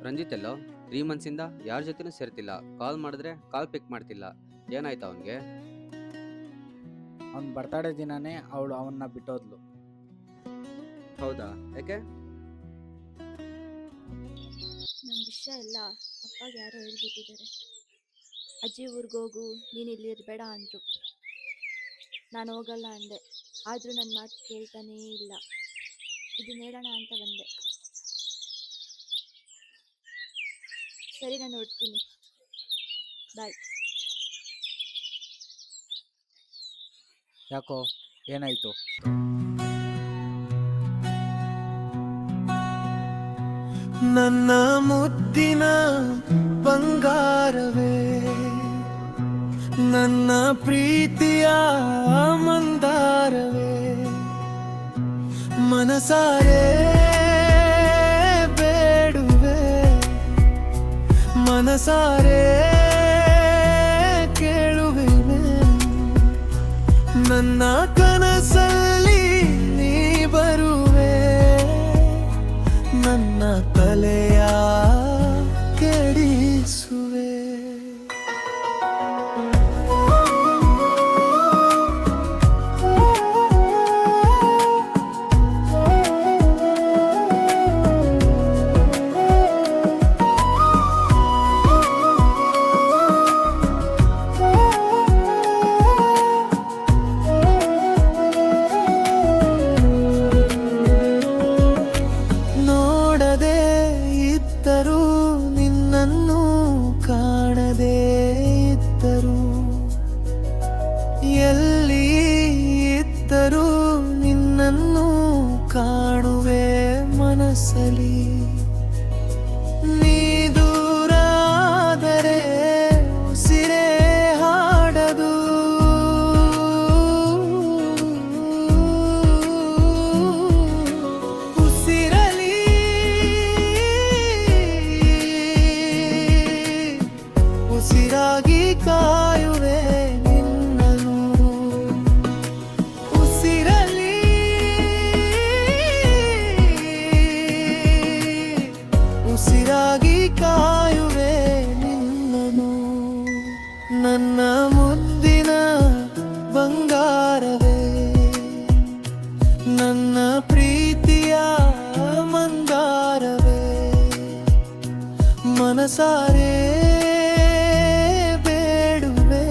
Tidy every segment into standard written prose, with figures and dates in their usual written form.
ರಂಜಿತ್ ಎಲ್ಲೋ 3 ಮಂತ್ಸಿಂದ ಯಾರ ಜೊತೆನೂ ಸೇರ್ತಿಲ್ಲ. ಕಾಲ್ ಮಾಡಿದ್ರೆ ಕಾಲ್ ಪಿಕ್ ಮಾಡ್ತಿಲ್ಲ. ಏನಾಯ್ತು ಅವನಿಗೆ? ಅವ್ನ ಬರ್ತಡೇ ದಿನನೇ ಅವಳು ಅವನ್ನ ಬಿಟ್ಟೋದ್ಲು. ಹೌದಾ, ಯಾಕೆ? ನಮ್ಮ ವಿಷಯ ಎಲ್ಲ ಅಪ್ಪಗೆ ಯಾರೋ ಹೇಳ್ಬಿಟ್ಟಿದ್ದಾರೆ. ಅಜ್ಜಿ ಊರಿಗೋಗು, ನೀನು ಇಲ್ಲಿ ಇರಬೇಡ ಅಂದರು. ನಾನು ಹೋಗಲ್ಲ ಅಂದೆ, ಆದರೂ ನನ್ನ ಮಾತು ಕೇಳ್ತಾನೇ ಇಲ್ಲ. ಇದನ್ನ ಹೇಳೋಣ ಅಂತ ಬಂದೆ. ಸರಿ, ನಾನು ಹೊರಡ್ತೀನಿ. ಬಾಯ್. ಯಾಕೋ, ಏನಾಯ್ತು? ನನ್ನ ಮುದ್ದಿನ ಬಂಗಾರವೇ, ನನ್ನ ಪ್ರೀತಿಯ ಮಂದಾರವೇ, ಮನಸಾರೆ ಬೇಡುವೆ, ಮನಸಾರೆ ಕೇಳುವೆನೆ. ನನ್ನ ಕನಸಲ್ಲಿ ನೀ ಬರುವೆ, ನನ್ನ ತಲೆಯ ಕೆಡಿಸುವೆ. ನೋಡದೆ ಇದ್ದರು ನಿನ್ನನ್ನು, ಕಾಣದೇ ಇದ್ದರು, ಎಲ್ಲಿ ಇದ್ದರು ನಿನ್ನನ್ನು ಕಾಣುವೆ ಮನಸ್ಸಲಿ. ನೀ ದೂರ ಆದರೆ ಉಸಿರೇ ಹಾಡದು, ಉಸಿರಲಿ ಉಸಿರಾಗಿ ಕಾಯುವೆ ನಿನ್ನನು, ಉಸಿರಲಿ ಉಸಿರಾಗಿ ಕಾಯುವೆ ನಿನ್ನನು. ನನ್ನ ಮುದ್ದಿನ ಬಂಗಾರವೇ, ನನ್ನ ಪ್ರೀತಿಯ ಮಂದಾರವೇ, ಮನಸಾರೆ ಬೇಡುವೆ,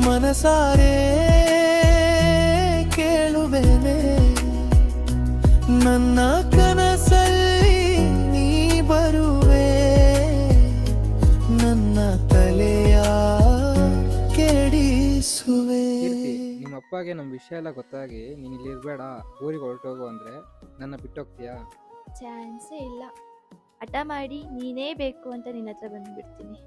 ಮನಸಾರೆ ಕೇಳುವೆನೆ. ನನ್ನ ಕನಸಲ್ಲಿ ನೀ ಬರುವೆ, ನನ್ನ ತಲೆಯ ಕೆಡಿಸುವೆ. ಕೀರ್ತಿ, ನಿಮ್ಮ ಅಪ್ಪಗೆ ನಮ್ಮ ವಿಷಯ ಎಲ್ಲ ಗೊತ್ತಾಗಿ ನೀನು ಇಲ್ಲಿ ಇರಬೇಡ, ಊರಿಗೆ ಹೊರಟೋಗು ಅಂದರೆ ನನ್ನ ಬಿಟ್ಟೋಗ್ತೀಯಾ? ಚಾನ್ಸೇ ಇಲ್ಲ. ಹಠ ಮಾಡಿ ನೀನೇ ಬೇಕು ಅಂತ ನಿನ್ನ ಹತ್ರ ಬಂದುಬಿಡ್ತೀನಿ.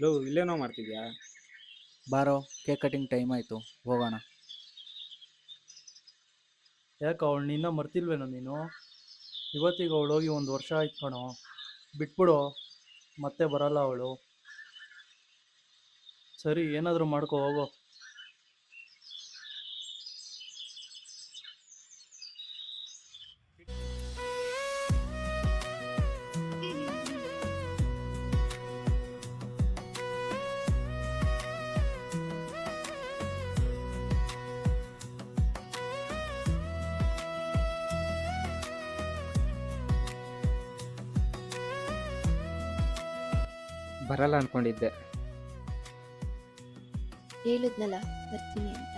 ಲೋ, ಇಲ್ಲೇನೋ ಮಾಡ್ತಿದ್ಯಾ? ಬಾರೋ, ಕೇಕ್ ಕಟಿಂಗ್ ಟೈಮ್ ಆಯಿತು, ಹೋಗೋಣ. ಯಾಕೆ ಅವಳು ನಿನ್ನ ಮರ್ತಿಲ್ವೇನೋ ನೀನು? ಇವತ್ತಿಗೆ ಅವಳು ಹೋಗಿ 1 ವರ್ಷ ಆಯ್ತು ಕಣೋ. ಬಿಟ್ಬಿಡು, ಮತ್ತೆ ಬರಲ್ಲ ಅವಳು. ಸರಿ, ಏನಾದರೂ ಮಾಡ್ಕೊ ಹೋಗೋ. ಬರಲ್ಲ ಅಂದ್ಕೊಂಡಿದ್ದೆ. ಹೇಳಿದ್ನಲ್ಲ ಬರ್ತೀನಿ ಅಂತ.